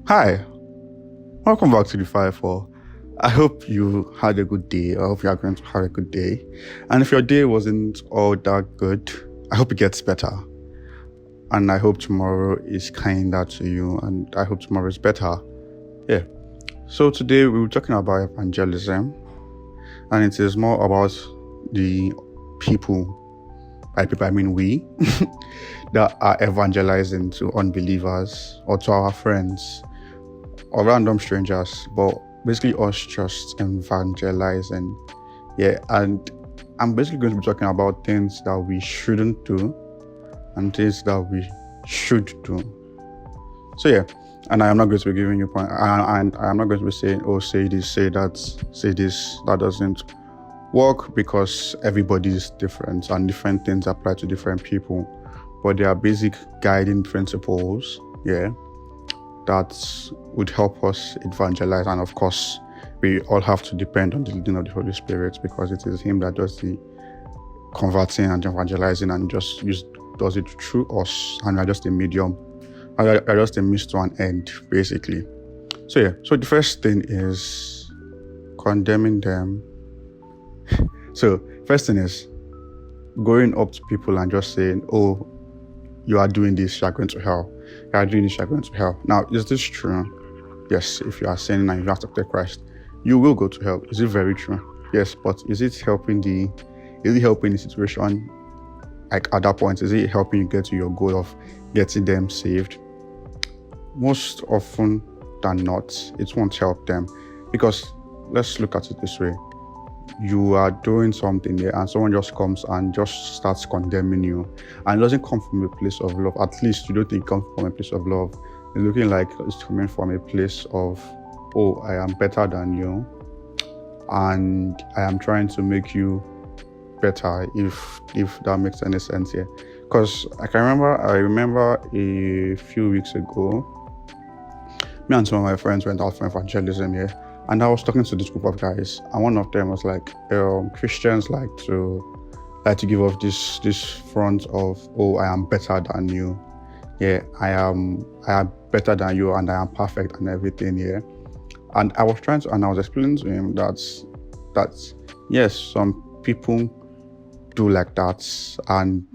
Hi, welcome back to the 5-4. I hope you had a good day. I hope you are going to have a good day. And if your day wasn't all that good, I hope it gets better. And I hope tomorrow is kinder to you. And I hope tomorrow is better. Yeah. So today we were talking about evangelism. And it is more about the people, by people I mean we, that are evangelizing to unbelievers or to our friends or random strangers, but basically us just evangelizing. Yeah, and I'm basically going to be talking about things that we shouldn't do and things that we should do. So yeah, and I am not going to be giving you point, and I am not going to be saying, oh, say this, say that, say this. That doesn't work because everybody is different and different things apply to different people. But there are basic guiding principles, yeah, that would help us evangelize. And of course, we all have to depend on the leading of the Holy Spirit because it is Him that does the converting and evangelizing and just does it through us. And we are just a medium. We are just a means to an end, basically. So yeah, so the first thing is condemning them. So first thing is going up to people and just saying, oh, you are doing this, you are going to hell. You are doing this, you are going to hell. Now, is this true? Yes, if you are sinning and you have to accept Christ, you will go to hell. Is it very true? Yes, but is it helping the situation? Like at that point, is it helping you get to your goal of getting them saved? Most often than not, it won't help them. Because let's look at it this way. You are doing something there and someone just comes and just starts condemning you, and it doesn't come from a place of love. At least you don't think it comes from a place of love. It's looking like it's coming from a place of, oh, I am better than you and I am trying to make you better, if that makes any sense here. Because I remember a few weeks ago, me and some of my friends went out for evangelism here. And I was talking to this group of guys, and one of them was like, Christians like to give off this front of, oh, I am better than you. Yeah, I am better than you and I am perfect and everything, yeah. And I was explaining to him that yes, some people do like that, and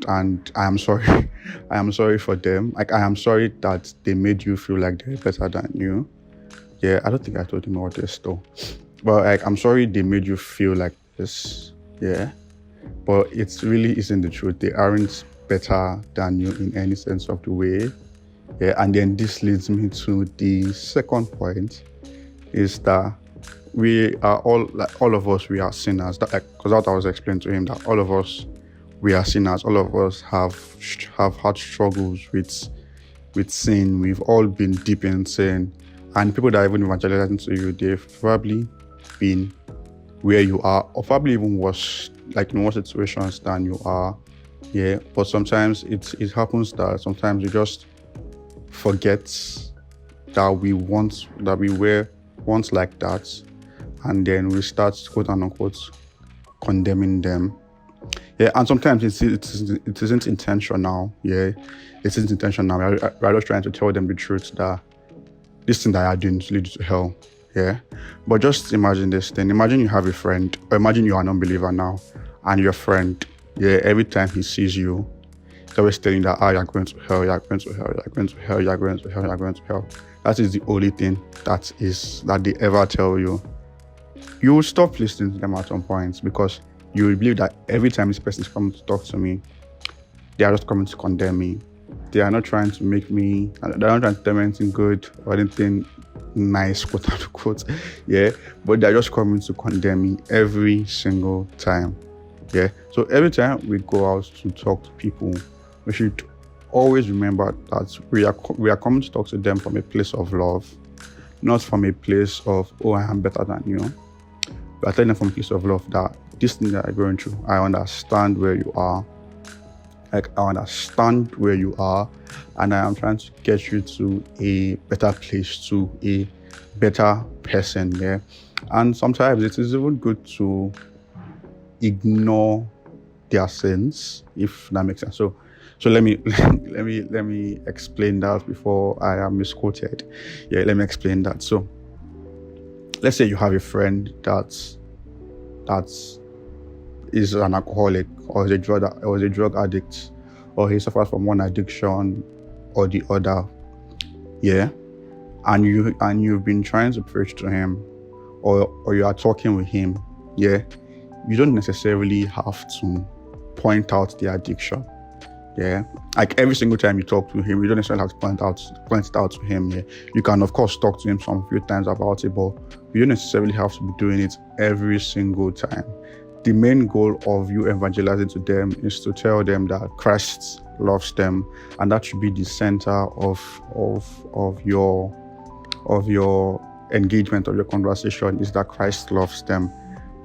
I am sorry. I am sorry for them. Like I am sorry that they made you feel like they're better than you. Yeah, I don't think I told him all this though. But like, I'm sorry they made you feel like this. Yeah. But it really isn't the truth. They aren't better than you in any sense of the way. Yeah. And then this leads me to the second point, is that we are all of us, we are sinners. Because that I was explaining to him, that all of us, we are sinners. All of us have had struggles with sin. We've all been deep in sin. And people that are even evangelizing to you, they've probably been where you are, or probably even worse, like in worse situations than you are. Yeah. But sometimes it happens that sometimes we just forget that we were once like that, and then we start, quote unquote, condemning them. Yeah, and sometimes it isn't intentional. Yeah, it isn't intentional. We're just trying to tell them the truth that this thing that you are doing leads to hell. Yeah. But just imagine this thing. Imagine you have a friend, or imagine you are an unbeliever now, and your friend, yeah, every time he sees you, he's always telling you that, you're going to hell, you're going to hell, you're going to hell, you're going to hell, you're going to hell. That is the only thing that they ever tell you. You will stop listening to them at some point, because you will believe that every time this person is coming to talk to me, they are just coming to condemn me. They are not trying to make me, they're not trying to tell me anything good or anything nice, quote unquote, yeah, but they're just coming to condemn me every single time, yeah. So every time we go out to talk to people, we should always remember that we are coming to talk to them from a place of love, not from a place of, oh, I am better than you. We are telling them from a place of love that this thing that you're going through, I understand where you are. Like, I understand where you are, and I am trying to get you to a better place, to a better person, yeah. And sometimes it is even good to ignore their sins, if that makes sense. So So let me let me explain that before I am misquoted. Yeah, let me explain that. So let's say you have a friend that's is an alcoholic, or is a drug addict, or he suffers from one addiction or the other. Yeah. And you've been trying to preach to him, or you are talking with him. Yeah. You don't necessarily have to point out the addiction. Yeah. Like every single time you talk to him, you don't necessarily have to point it out to him. Yeah. You can of course talk to him some few times about it, but you don't necessarily have to be doing it every single time. The main goal of you evangelizing to them is to tell them that Christ loves them, and that should be the center of your engagement, of your conversation, is that Christ loves them.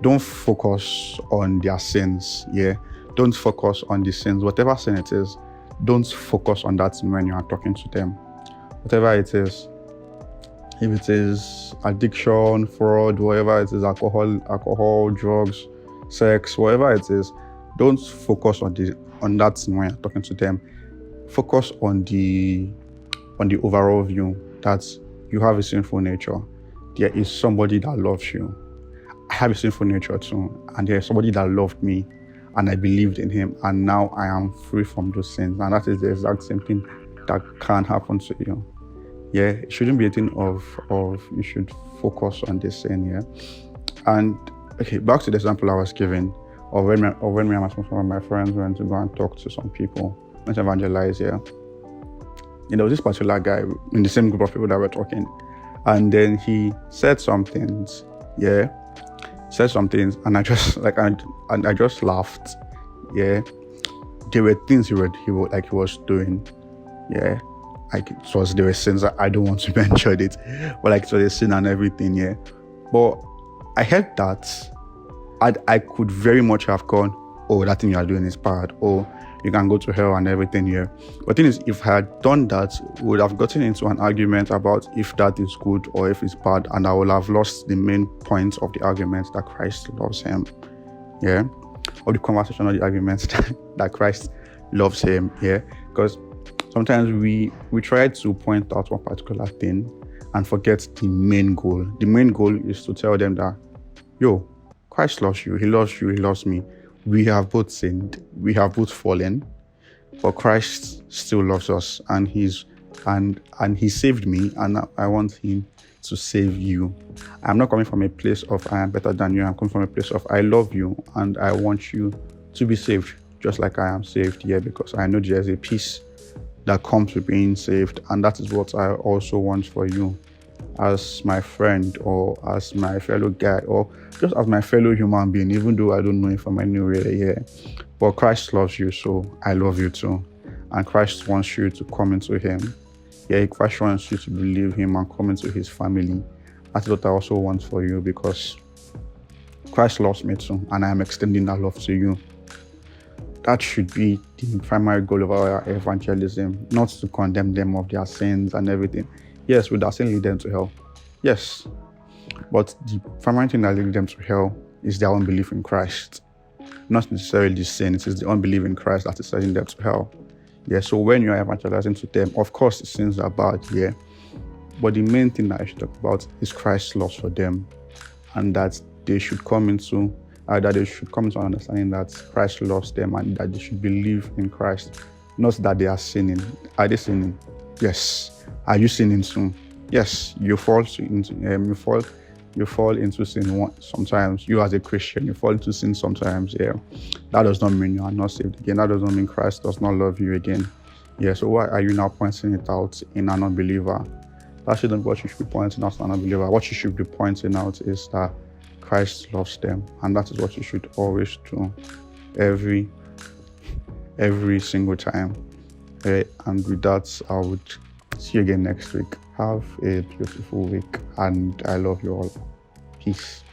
Don't focus on their sins. Yeah. Don't focus on the sins, whatever sin it is. Don't focus on that when you are talking to them. Whatever it is, if it is addiction, fraud, whatever it is, alcohol, drugs, sex, whatever it is, don't focus on that sin when you're talking to them. Focus on the overall view that you have a sinful nature. There is somebody that loves you. I have a sinful nature too, and there is somebody that loved me, and I believed in him, and now I am free from those sins. And that is the exact same thing that can happen to you. Yeah, it shouldn't be a thing of you should focus on this sin. Yeah. And okay, back to the example I was giving of when me and some of my friends went to go and talk to some people, went to evangelize. Yeah. There was this particular guy in the same group of people that were talking, and then he said some things. Yeah. Said some things, and I just laughed. Yeah, there were things he was doing. Yeah, like there were sins that I don't want to mention it, but like it was a sin and everything. Yeah, but I heard that I could very much have gone, oh, that thing you are doing is bad. Oh, you can go to hell and everything. Yeah, but the thing is, if I had done that, we would have gotten into an argument about if that is good or if it's bad, and I would have lost the main point of the argument, that Christ loves him. Yeah, or the conversation or the argument that Christ loves him. Yeah, because sometimes we try to point out one particular thing and forget the main goal. The main goal is to tell them that, yo, Christ loves you. He loves you. He loves me. We have both sinned, we have both fallen, but Christ still loves us, and he saved me, and I want him to save you. I'm not coming from a place of I am better than you. I'm coming from a place of I love you, and I want you to be saved just like I am saved. Yeah, because I know there's a peace that comes with being saved, and that is what I also want for you, as my friend, or as my fellow guy, or just as my fellow human being, even though I don't know him from anywhere. Yeah, but Christ loves you, so I love you too, and Christ wants you to come into him. Yeah, Christ wants you to believe him and come into his family. That's what I also want for you, because Christ loves me too, and I am extending that love to you. That should be the primary goal of our evangelism, not to condemn them of their sins and everything. Yes, would that sin lead them to hell? Yes. But the primary thing that leads them to hell is their unbelief in Christ. Not necessarily sin, it is the unbelief in Christ that is leading them to hell. Yeah, so when you are evangelizing to them, of course the sins are bad, yeah. But the main thing that I should talk about is Christ's love for them, and that they should come into an understanding that Christ loves them, and that they should believe in Christ. Not that they are sinning. Are they sinning? Yes. Are you sinning soon? Yes. You fall into sin sometimes. You as a Christian, you fall into sin sometimes. Yeah. That does not mean you are not saved again. That does not mean Christ does not love you again. Yeah. So why are you now pointing it out in an unbeliever? That shouldn't be what you should be pointing out in an unbeliever. What you should be pointing out is that Christ loves them, and that is what you should always do every single time. And with that, I would see you again next week. Have a beautiful week, and I love you all. Peace.